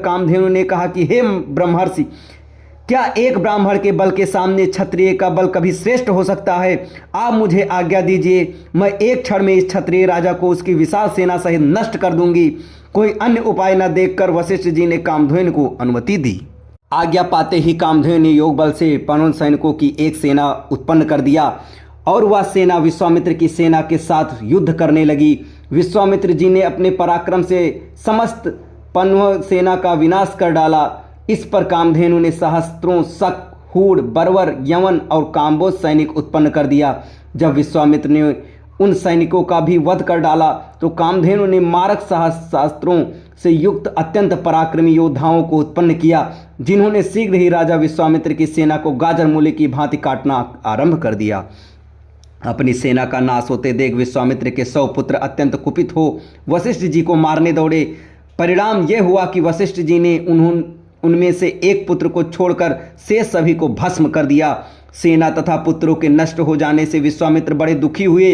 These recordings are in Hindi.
कामधेनु ने कहा कि हे ब्रह्मर्षि, क्या एक ब्राह्मण के बल के सामने क्षत्रिय का बल कभी श्रेष्ठ हो सकता है? आप मुझे आज्ञा दीजिए, मैं एक क्षण में इस क्षत्रिय राजा को उसकी विशाल सेना सहित नष्ट कर दूंगी। कोई अन्य उपाय न देखकर वशिष्ठ जी ने कामधेनु को अनुमति दी। आज्ञा पाते ही कामधेनु ने योग बल से पवन सैनिकों की एक सेना उत्पन्न कर दिया और वह सेना विश्वामित्र की सेना के साथ युद्ध करने लगी। विश्वामित्र जी ने अपने पराक्रम से समस्त पन्व सेना का विनाश कर डाला। इस पर कामधेनु ने सहस्त्रों शक, हूण, बर्वर, यवन और काम्बोज सैनिक उत्पन्न कर दिया। जब विश्वामित्र ने उन सैनिकों का भी वध कर डाला तो कामधेनु ने मारक शास्त्रों से युक्त अत्यंत पराक्रमी योद्धाओं को उत्पन्न किया, जिन्होंने शीघ्र ही राजा विश्वामित्र की सेना को गाजर मूली की भांति काटना आरंभ कर दिया। अपनी सेना का नाश होते देख विश्वामित्र के 100 पुत्र अत्यंत कुपित हो वशिष्ठ जी को मारने दौड़े। परिणाम यह हुआ कि वशिष्ठ जी ने उनमें से एक पुत्र को छोड़कर शेष सभी को भस्म कर दिया। सेना तथा पुत्रों के नष्ट हो जाने से विश्वामित्र बड़े दुखी हुए।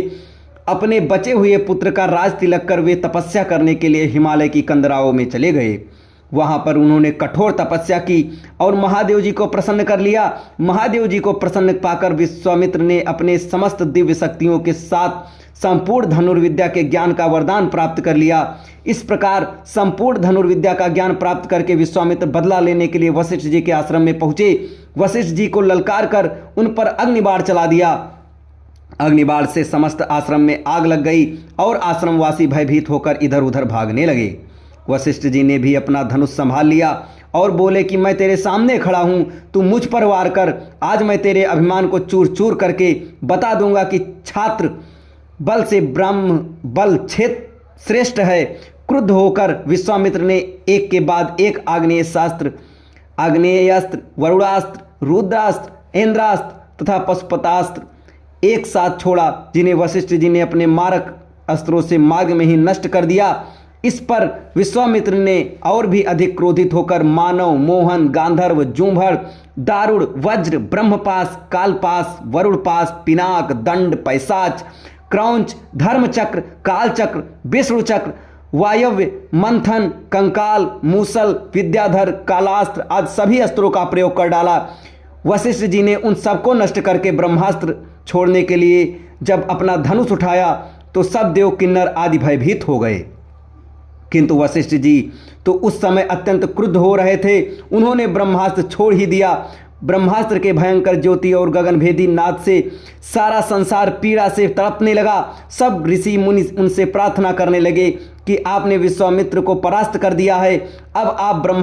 अपने बचे हुए पुत्र का राज तिलक कर वे तपस्या करने के लिए हिमालय की कंदराओं में चले गए। वहां पर उन्होंने कठोर तपस्या की और महादेव जी को प्रसन्न कर लिया। महादेव जी को प्रसन्न पाकर विश्वामित्र ने अपने समस्त दिव्य शक्तियों के साथ संपूर्ण धनुर्विद्या के ज्ञान का वरदान प्राप्त कर लिया। इस प्रकार संपूर्ण धनुर्विद्या का ज्ञान प्राप्त करके विश्वामित्र बदला लेने के लिए वशिष्ठ जी के आश्रम में पहुंचे। वशिष्ठ जी को ललकार कर उन पर अग्निबाण चला दिया। अग्निबाण से समस्त आश्रम में आग लग गई और आश्रमवासी भयभीत होकर इधर उधर भागने लगे। वशिष्ठ जी ने भी अपना धनुष संभाल लिया और बोले कि मैं तेरे सामने खड़ा हूं, तू मुझ पर वार कर। आज मैं तेरे अभिमान को चूर चूर करके बता दूंगा कि छात्र बल से ब्रह्म बल क्षेत्र श्रेष्ठ है। क्रुद्ध होकर विश्वामित्र ने एक के बाद एक आग्नेयास्त्र, वरुणास्त्र, रुद्रास्त्र, इंद्रास्त्र तथा पशुपतास्त्र एक साथ छोड़ा, जिन्हें वशिष्ठ जी ने अपने मारक अस्त्रों से मार्ग में ही नष्ट कर दिया। इस पर विश्वामित्र ने और भी अधिक क्रोधित होकर मानव, मोहन, गांधर्व, जूंभर, दारुण, वज्र, ब्रह्मपास, कालपास, वरुणपास, पिनाक, दंड, पैसाच, क्रौंच, धर्मचक्र, कालचक्र, विष्णुचक्र, वायव्य, मंथन, कंकाल, मूसल, विद्याधर, कालास्त्र आदि सभी अस्त्रों का प्रयोग कर डाला। वशिष्ठ जी ने उन सबको नष्ट करके ब्रह्मास्त्र छोड़ने के लिए जब अपना धनुष उठाया तो सब देव, किन्नर आदि भयभीत हो गए। किंतु वशिष्ठ जी तो उस समय अत्यंत क्रुद्ध हो रहे थे। उन्होंने ब्रह्मास्त्र छोड़ ही दिया। ब्रह्मास्त्र के भयंकर ज्योति और गगनभेदी नाद से सारा संसार पीड़ा से तड़पने लगा। सब ऋषि मुनि उनसे प्रार्थना करने लगे कि आपने विश्वामित्र को परास्त कर दिया है, अब आप ब्रह्म